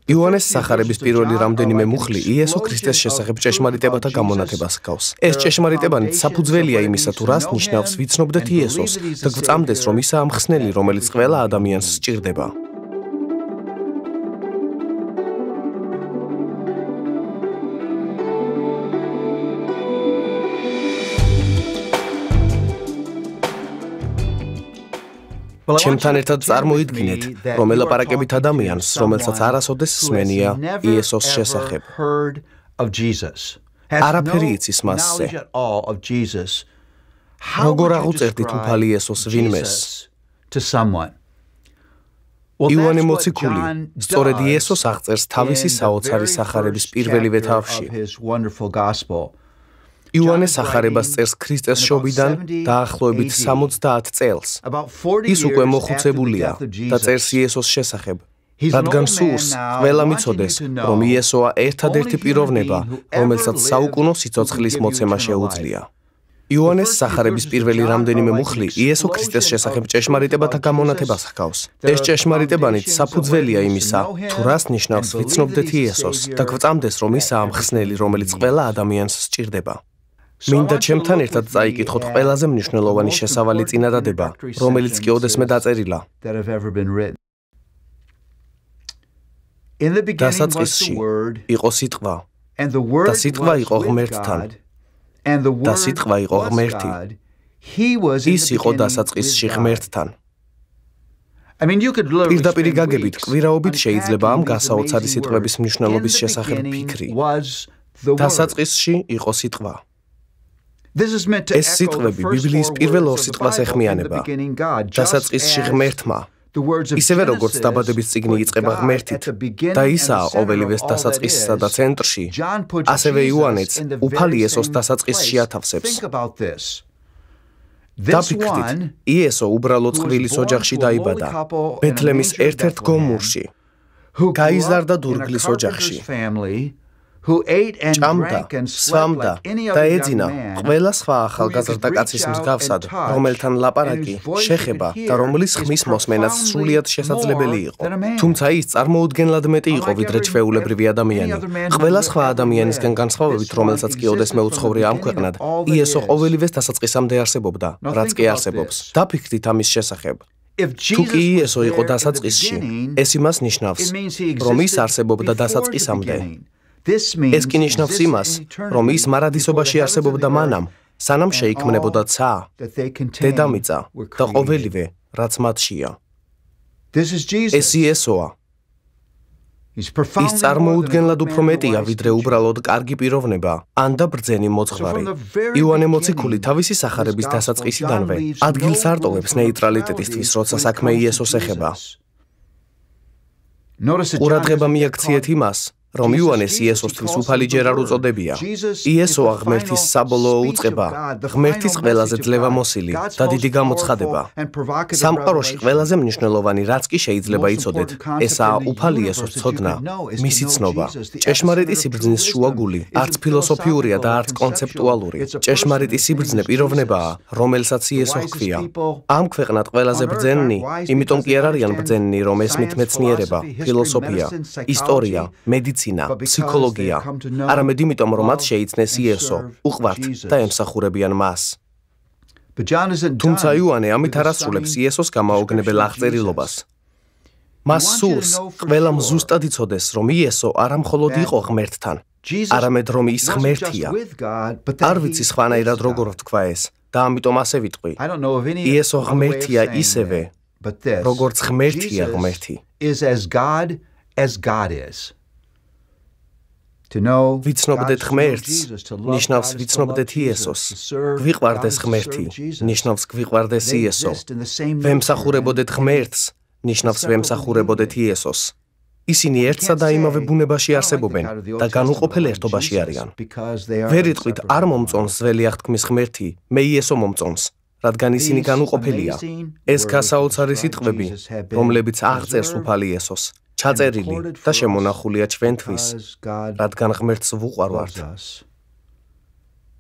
იოანეს სახარების პირველი რამდენიმე მუხლი იესო ქრისტეს შესახებ ჭეშმარიტებათა გამონათებას ჰგავს. ეს ჭეშმარიტებანი საფუძველია იმისა, თუ რას ნიშნავს ვიცნობდეთ იესოს და გვწამდეს, რომ ისაა მხსნელი, რომელიც ყველა ადამიანს სჭირდება. ჩემთან ერთად წარმოიდგინეთ, რომ ელაპარაკებით ადამიანს, რომელსაც არასოდეს სმენია იესოს შესახებ. არაფერი იცის მასზე. როგორ აღუწერდით უფალი იესოს ვინმეს? იოანე მოციქული სწორედ იესოს აღწერს თავისი საოცარი სახარების პირველივე თავში. იოანე სახარებას წერს ქრისტეს შობიდან დაახლოებით 70 წელს. ის უკვე მოხუცებულია და წერს იესოს შესახებ, რადგან სურს ყველა მიცოდეს, რომ იესოა ერთადერთი პიროვნება, რომელსაც საუკუნო სიცოცხლის მოცემა შეუძლია. იოანეს სახარების პირველი რამდენიმე მუხლი იესო ქრისტეს შესახებ ჭეშმარიტებათა გამონათებას ჰგავს. ეს ჭეშმარიტებანი საფუძველია იმისა, თუ რას ნიშნავს ვიცნობდეთ იესოს და გვწამდეს, რომ ისაა მხსნელი, რომელიც ყველა ადამიანს სჭირდება. მინდა ჩემთან ერთად წაიკითხოთ ყველაზე მნიშვნელოვანი შესავალი წინადადება, რომელიც კი ოდესმე დაწერილა. დასაწყისში იყო სიტყვა და სიტყვა იყო ღმერთთან და სიტყვა იყო ღმერთი. ის იყო დასაწყისში ღმერთთან. პირდაპირი გაგებით, კვირაობით შეიძლება ამ გასაოცარი სიტყვების მნიშვნელობის შესახებ ფიქრი. დასაწყისში იყო სიტყვა. ეს სიტყვები ბიბლიის პირველ ორ სიტყვას ეხმიანება. დასაწყისში ღმერთმა. ისევე როგორც დაბადების წიგნი იწყება ღმერთით და ისაა ყოველივეს დასაწყისსა და ცენტრში, ასევე იოანეც უფალი იესოს დასაწყისში ათავსებს. დაფიქრდით, იესო უბრალო წყვილის ოჯახში დაიბადა, ბეთლემის ერთ-ერთ გომურში, გაიზარდა დურგლის ოჯახში. ჭამდა, სვამდა და ეძინა ყველა სხვა ახალგაზრდა კაცის მსგავსად, რომელთან ლაპარაკი, შეხება და რომლის ხმის მოსმენაც სრულიად შესაძლებელი იყო. თუმცა ის წარმოუდგენლად მეტი იყო, ვიდრე ჩვეულებრივი ადამიანი. ყველა სხვა ადამიანისგან განსხვავებით, რომელსაც კი ოდესმე უცხოვრია ამ ქვეყნად, იესო ყოველივეს დასაწყისამდე არსებობდა, რაც კი არსებობს. დაფიქრდით ამის შესახებ. თუ კი იესო იყო დასაწყისში, ეს იმას ნიშნავს, რომ ის არსებობდა დასაწყისამდე. ეს კი ნიშნავს იმას, რომ ის მარადისობაში არსებობდა მანამ, სანამ შეიქმნებოდა ცა, დედამიწა და ყოველივე, რაც მათშია. ეს იესოა. ის წარმოუდგენლად უფრო მეტია, ვიდრე უბრალოდ კარგი პიროვნება, ან და ბრძენი მოძღვარი. იოანე მოციქული თავისი სახარების დასაწყისიდანვე ადგილს არტოვებს ნეიტრალიტეტისთვის, როცა საქმე იესოს ეხება. ყურადღება მიაქციეთ იმას, რომ იოანეს იესოსთვის უფალი ჯერ არ უწოდებია. იესოა ღმერთის საბოლოო უწყება, ღმერთის ყველაზე ძლევამოსილი და დიდი გამოცხადება. სამყაროში ყველაზე მნიშვნელოვანი, რაც კი შეიძლება იცოდეთ, ესაა უფალი იესოს ცოდნა, მისი ცნობა. ჭეშმარიტი სიბრძნის შუაგული არც ფილოსოფიურია და არც კონცეპტუალური. ჭეშმარიტი სიბრძნე პიროვნებაა, რომელსაც იესო ჰქვია. ამ ქვეყნად ყველაზე ბრძენნი, იმიტომ კი არ არიან ბრძენნი, რომ ესმით მეცნიერება, ფილოსოფია, ისტორია, მედიცინა, ფსიქოლოგია, არამედ იმიტომ, რომ მათ შეიცნეს იესო, უყვართ და ემსახურებიან მას. თუმცა იოანე ამით არ ასრულებს იესოს გამაოგნებელ აღწერილობას. მას სურს ყველამ ზუსტად იცოდეს, რომ იესო არა მხოლოდ იყო ღმერთთან, არამედ რომ ის ღმერთია. არ ვიცი სხვანაირად როგორ ვთქვა ეს და ამიტომ ასე ვიტყვი. იესო ღმერთია ისევე, როგორც ღმერთია ღმერთი. ვიცნობდეთ ღმერთს, ნიშნავს ვიცნობდეთ იესოს. გვიყვარდეს ღმერთი, ნიშნავს გვიყვარდეს იესო. ვემსახურებოდეთ ღმერთს, ნიშნავს ვემსახურებოდეთ იესოს. ისინი ერთსა და იმავე ბუნებაში არსებობენ და განუყოფელ ერთობაში არიან. ვერ იტყვით არ მომწონს ძველი აღთქმის ღმერთი, მე იესო მომწონს, რადგან ისინი განუყოფელია. ეს გასაოცარი სიტყვები, რომლებიც აღწერს უფალი იესოს, ჩაწერილი და შემონახულია ჩვენთვის, რადგან ღმერთს ვუყვარვართ.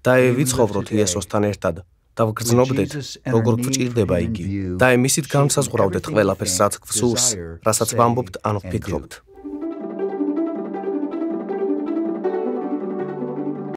დაევიცხოვროთ იესოსთან ერთად და ვგრძნობდეთ, როგორ გვჭირდება იგი და იმისით განსაზღვრავდეთ ყველაფერს, რაც გვსურს, რასაც ვამბობთ ან ვფიქრობთ.